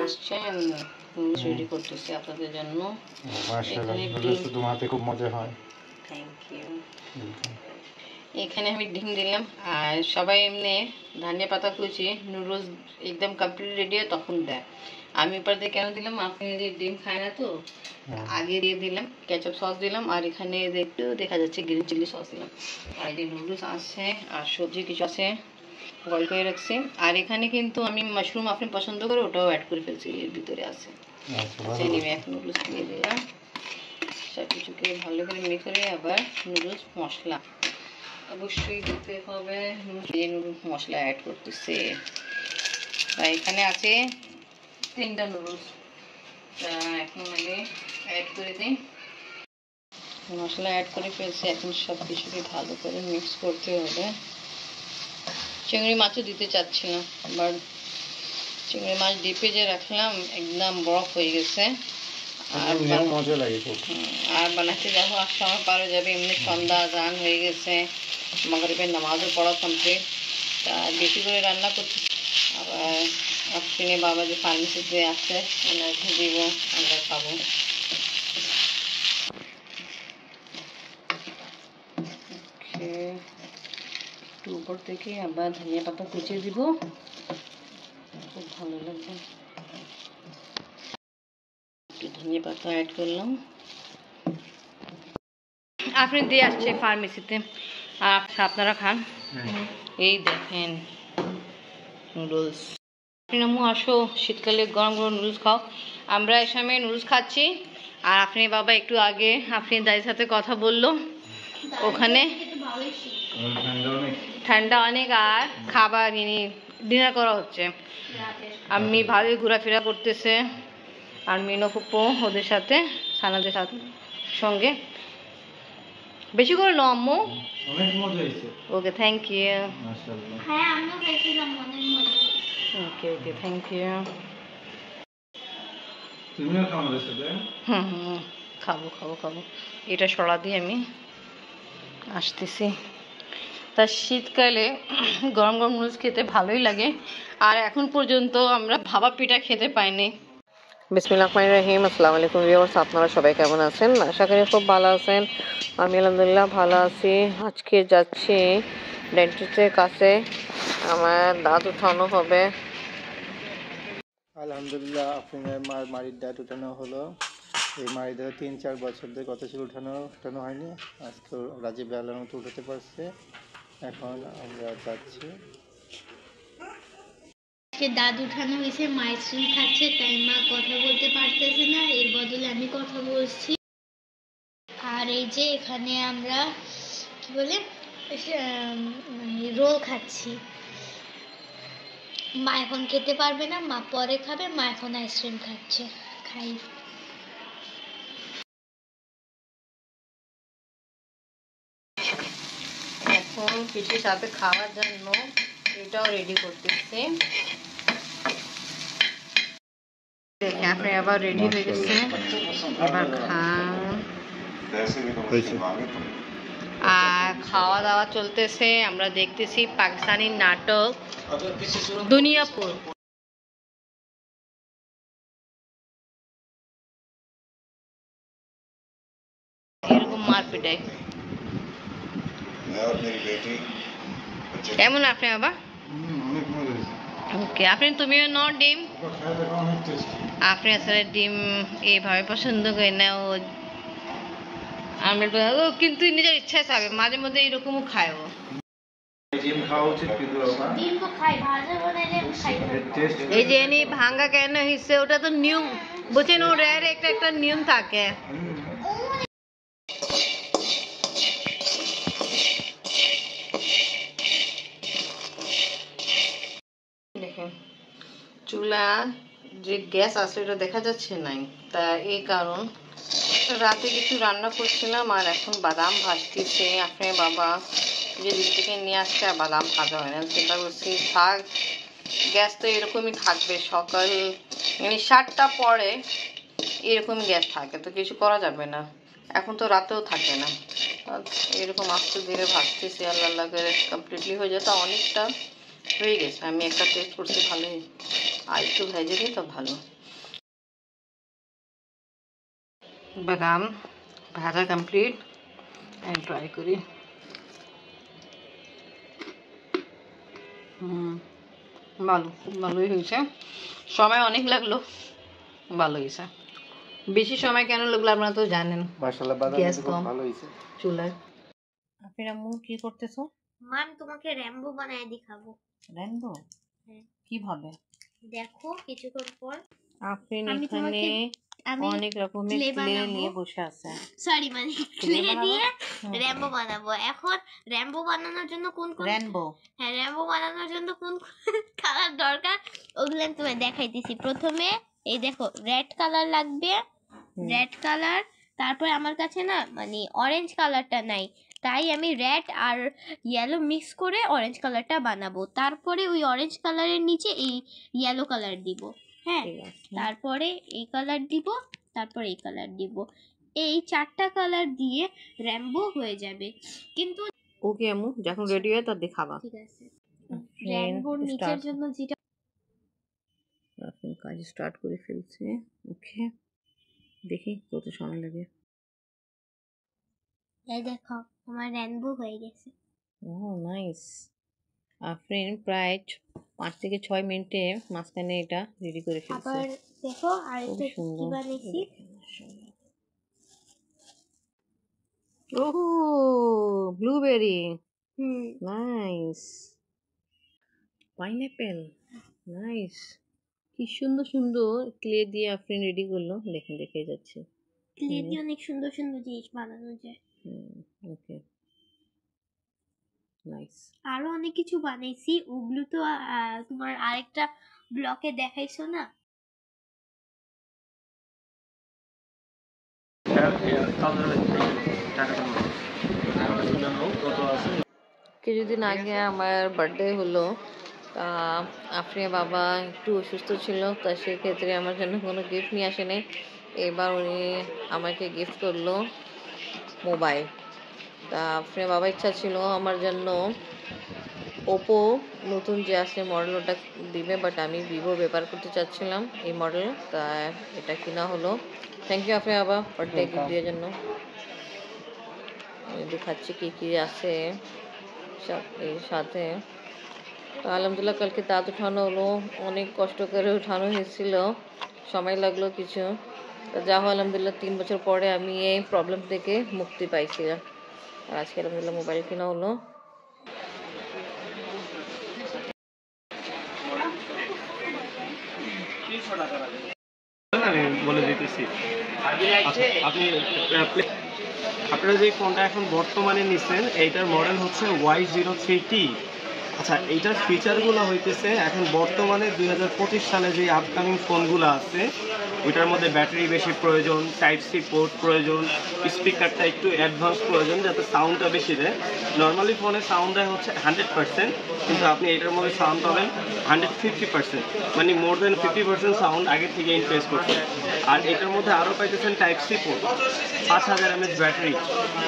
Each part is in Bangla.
আসছে, রেডি করতেছি আপনাদের জন্য। শুধু মাতে খুব মজা হয়। Thank you. এখানে আমি ডিম দিলাম আর সবাই এমনি ধনিয়া পাতা কুচি নুডলস একদম কমপ্লিট রেডি হয় তখন দেয়। আমি উপর দিয়ে কেন দিলাম, আপনি যে ডিম খায় না তো আগে দিয়ে দিলাম, কেচাপ সস দিলাম আর এখানে একটু দেখা যাচ্ছে গ্রিন চিলি সস দিলাম। আর এই যে নুডলস আছে আর সবজি কিছু আছে বয়েল করে রাখছি। আর এখানে কিন্তু আমি মাশরুম আপনি পছন্দ করে ওটাও অ্যাড করে ফেলছি, এর ভিতরে আছে। নিয়ে এক নুডলস দিয়ে দিলাম, সব কিছুকে ভালো করে মিক্স করে আবার নুডলস মশলা অবশ্যই দিতে হবে। নুডলস মশলা অ্যাড করতেছে। এখানে আছে 3টা নুডলস, এখন আমি অ্যাড করে দিই। মশলা অ্যাড করে ফেলছি, এখন সব কিছুকে ভালো করে মিক্স করতে হবে। চিংড়ি মাছও দিতে চাচ্ছিলাম, আবার চিংড়ি মাছ ডিপে যে রাখলাম একদম বরফ হয়ে গেছে। আর বানাতে যাবো আর সময় পারে যাবে, এমনি সন্ধ্যা আজান হয়ে গেছে, মাগরিবের নামাজও পড়া কমপ্লিট। তা বেশি করে রান্না করতে, আবার অপশনে বাবা যে ফার্মেসিতে আছে ওনাকে দিব, আমরা খাবো। একটু উপর থেকে আবার ধনিয়া পাতা কুচিয়ে দিব, খুব ভালো লাগবে। একটু ধনিয়া পাতা অ্যাড করলাম। আপনি দিয়ে আসছে ফার্মেসিতে, আপনারা খান। এই দেখেন নুডলস। আপনি আসো, শীতকালে গরম গরম নুডলস খাও। আমরা এই সময় নুডলস খাচ্ছি আর আপনি বাবা একটু আগে আপনি দাদির সাথে কথা বললো, ওখানে ঠান্ডা অনেক আর খাবার ডিনার করা হচ্ছে। আমি ভালোই ঘোরাফেরা করতেছে আর মিনো ফুপো ওদের সাথে সানাদের সাথে সঙ্গে। বেশি করে নো আম্মু, অনেক মজা হয়েছে। Okay thank you. মাশাআল্লাহ। হ্যাঁ আমিও খেয়েছিলাম, অনেক মজা। Okay okay thank you. তুমিও খাও আমাদের সাথে? খাবো খাবো খাবো। এটা সরা দিয়ে আমি আসতেছি। তা শীতকালে গরম গরম নুডলস খেতে ভালোই লাগে, আর এখন পর্যন্ত আমরা ভাপা পিঠা খেতে পাইনি। বিসমিল্লাহির রহমানির রহিম। আসসালামু আলাইকুম ভিউয়ার্স, আপনারা সবাই কেমন আছেন? আশা করি খুব ভালো আছেন। আমি আলহামদুলিল্লাহ ভালো আছি। আজকে যাচ্ছি ডেন্টিস্টের কাছে, আমার দাঁত উঠানো হবে। আলহামদুলিল্লাহ আপনার মাড়ির দাঁত উঠানো হলো। এই মাড়ির দাঁত 3-4 বছর ধরে কথা ছিল উঠানো হয়নি, আজকে রাজীব আল্লাহর মতো উঠাতে পারছে। এখন আমরা যাচ্ছি। দাঁত উঠানো হয়েছে, মা আইসক্রিম খাচ্ছে, তাই মা কথা বলতে পারতেছে না, এর বদলে আমি কথা বলছি। আর এই যে এখানে আমরা কি বলে রোল খাচ্ছি। মা এখন খেতে পারবে না, মা পরে খাবে, মা এখন আইসক্রিম খাচ্ছে। খাই। এখন পিঠের সাথে খাওয়ার জন্য এটাও রেডি করতেছি। দেখেন আপনি আবার রেডি হয়ে গেছে, এবার খান। আর খাওয়া দাওয়া চলতেছে, আমরা দেখতেছি পাকিস্তানি নাটক দুনিয়াপুর। এরকম মারপিটাই কেমন আপনি বাবা? ওকে আপনি তুমিও ন ডিম, আপনি আসলে ডিম এইভাবে পছন্দ করে না, ও কিন্তু নিজের ইচ্ছায় খাবে, মাঝে মধ্যে এরকমও খায় ও। এই যে এনে ভাঙ্গা কেন হয়েছে, ওটা তো নিয়ম বুঝছেন, ওর একটা নিয়ম থাকে। দেখেন চুলা যে গ্যাস আছে ওটা দেখা যাচ্ছে নাই, তা এই কারণ রাতে কিছু রান্না করছিলাম আর এখন বাদাম ভাজতেছে। আপনি বাবা যে দিক থেকে নিয়ে আসছে আর বাদাম ভাজা হয় না, চিন্তা করছি থাক, গ্যাস তো এরকমই থাকবে, সকাল মানে 7টা পরে এরকমই গ্যাস থাকে, তো কিছু করা যাবে না, এখন তো রাতেও থাকে না। এরকম আস্তে ধীরে ভাজতেছি, আল্লাহ করে কমপ্লিটলি হয়ে যেত, অনেকটা হয়ে গেছে। আমি একটা টেস্ট করছি ভালোই, আর একটু ভেজে দিই তো ভালো। বাদাম ভাজা কমপ্লিট, ট্রাই করি। ভালো, ভালোই হয়েছে। সময় অনেক লাগলো, ভালো হয়েছে। বেশি সময় কেন লাগলো আপনারা তো জানেন, মাশাআল্লাহ বাদাম গ্যাস খুব কম ভালো হয়েছে। চুলায়। আপনার আম্মু কি করতেছো? মা আমি তোমাকে র্যাম্বো বানায় দেখাবো। র্যাম্বো? হ্যাঁ। কিভাবে? দেখো কিছুক্ষণ পর আপনি আমি এখানে তোমাকে অনেক রকমের ক্লে নিয়ে বসে আছে। সরি মানে ক্লে বানাবো? দিয়ে র্যাম্বো বানাবো। এখন র্যাম্বো বানানোর জন্য কোন র্যাম্বো? হ্যাঁ, র্যাম্বো বানানোর জন্য কোন কালার দরকার ওগুলো আমি তোমায় দেখাইতেছি। প্রথমে এই দেখো রেড কালার লাগবে, রেড কালার। তারপরে আমার কাছে না মানে অরেঞ্জ কালারটা নাই, তাই আমি রেড আর ইয়েলো মিক্স করে অরেঞ্জ কালারটা বানাবো। তারপরে ওই অরেঞ্জ কালারের নিচে এই ইয়েলো কালার দিব। হ্যাঁ, তারপরে এই কালার দিব, তারপর এই কালার দিব। এই 4টা কালার দিয়ে র্যাম্বো হয়ে যাবে। কিন্তু ওকে আম্মু, যখন রেডি হয় তা দেখাবা। ঠিক আছে। র্যাম্বোর নিচের জন্য যেটা আপনি কাজ স্টার্ট করে ফেলছে। ওকে, দেখি কত সময় লাগে। এই দেখো আমার র্যাম্বো হয়ে গেছে। ও নাইস। আফরিন প্রায় 5 থেকে 6 মিনিটে মাঝখানে এটা রেডি করে ফেলছে। আবার দেখো আরেকটা কি বানাইছি। ওহ, ব্লুবেরি। হুম, নাইস। পাইনাপেল। নাইস। কি সুন্দর সুন্দর ক্লে দিয়ে আফরিন রেডি করলো, দেখে দেখে যাচ্ছে। ক্লে দিয়ে অনেক সুন্দর সুন্দর জিনিস বানানো যায়। ওকে, নাইস। আরো অনেক কিছু বানাইছি, ওগুলো তো তোমার আরেকটা ব্লকে দেখাইছো না। কিছুদিন আগে আমার বার্থডে হলো, তা আফরিনের বাবা একটু অসুস্থ ছিল, তা সেক্ষেত্রে আমার জন্য কোনো গিফট নিয়ে আসে নাই। এবার উনি আমাকে গিফট করলো মোবাইল। তা আফরিনের বাবা ইচ্ছা ছিল আমার জন্য ওপো নতুন যে আসছে মডেল ওটা দিবে, বাট আমি ভিভো ব্যবহার করতে চাচ্ছিলাম এই মডেল, তা এটা কিনা হলো। থ্যাংক ইউ আফরিন বাবা বার্থডে গিফট দেওয়ার জন্য। দেখাচ্ছি কি কি আছে এর সাথে। তো আলহামদুলিল্লাহ কালকে দাঁত উঠানো হলো, অনেক কষ্ট করে উঠানো হয়েছিল, সময় লাগলো কিছু। তো যা হোক আলহামদুলিল্লাহ 3 বছর পরে আমি এই প্রবলেম থেকে মুক্তি পাইছিলাম, আর আজকে আলহামদুলিল্লাহ মোবাইল কেনা হলো। আমি বলে দিতেছি। আপনি আপনারা যে ফোনটা এখন বর্তমানে নিচ্ছেন এইটার মডেল হচ্ছে Y03T। আচ্ছা, এইটার ফিচারগুলো হইতেছে এখন বর্তমানে 2025 সালে যে আপকামিং ফোনগুলো আছে ওইটার মধ্যে ব্যাটারি বেশি প্রয়োজন, টাইপ সি পোর্ট প্রয়োজন, স্পিকারটা একটু অ্যাডভান্স প্রয়োজন যাতে সাউন্ডটা বেশি দেয়। নর্মালি ফোনে সাউন্ড দেয় হচ্ছে 100%, কিন্তু আপনি এটার মধ্যে সাউন্ড পাবেন 150%, মানে মোর দেন 50% সাউন্ড আগে থেকে ইনক্রিজ করছে। আর এটার মধ্যে আরও পাইতেছেন type C port, 5000 mAh battery,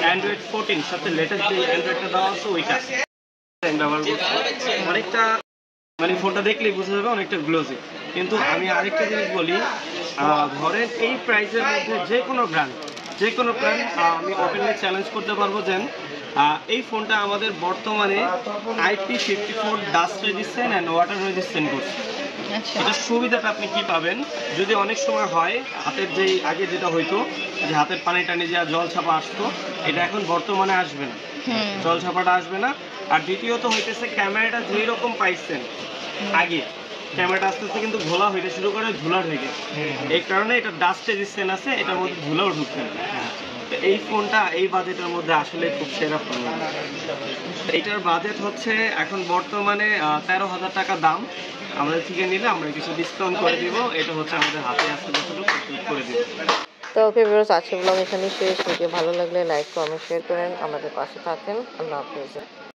Android 14 সবচেয়ে লেটেস্ট যে অ্যান্ড্রয়েডটা দেওয়া আছে ওইটা ব্যবহার করছি। অনেকটা মানে ফোনটা দেখলেই বোঝা যাবে অনেকটা গ্লোজি। কিন্তু আমি আরেকটা জিনিস বলি, ধরেন এই প্রাইসের মধ্যে যে কোনো ব্র্যান্ড আমি ওপেনলি চ্যালেঞ্জ করতে পারবো যে এই ফোনটা আমাদের বর্তমানে IP54 dust resistant and water resistant করছে। এটার সুবিধাটা আপনি কি পাবেন, যদি অনেক সময় হয় হাতের যেই আগে যেটা হইতো যে হাতের পানি টানি যা জল ছাপা আসতো, এটা এখন বর্তমানে আসবে না, জল ছাপাটা আসবে না। আর দ্বিতীয়ত হইতেছে ক্যামেরাটা যেই রকম পাইছেন আগে, ক্যামেরাটা আস্তে আস্তে কিন্তু ঘোলা হইতে শুরু করে, ধুলার হয়ে গেছে। এই কারণে এটা ডাস্ট রেজিস্ট্যান্ট আছে, এটার মধ্যে ধুলাও ঢুকছে না। এই ফোনটা এই বাজেটের মধ্যে আসলে খুব সেরা ফোন। এইটার বাজেট হচ্ছে এখন বর্তমানে 13,000 টাকা দাম। আমাদের থেকে নিলে আমরা কিছু ডিসকাউন্ট করে দিব, এটা হচ্ছে আমাদের হাতে আসলে করে দিব। তো ওকে ভিউয়ার্স, আজকে ব্লগ এখানেই শেষ। ভিডিও ভালো লাগলে লাইক কমেন্ট শেয়ার করেন, আমাদের পাশে থাকেন। আল্লাহ হাফেজ।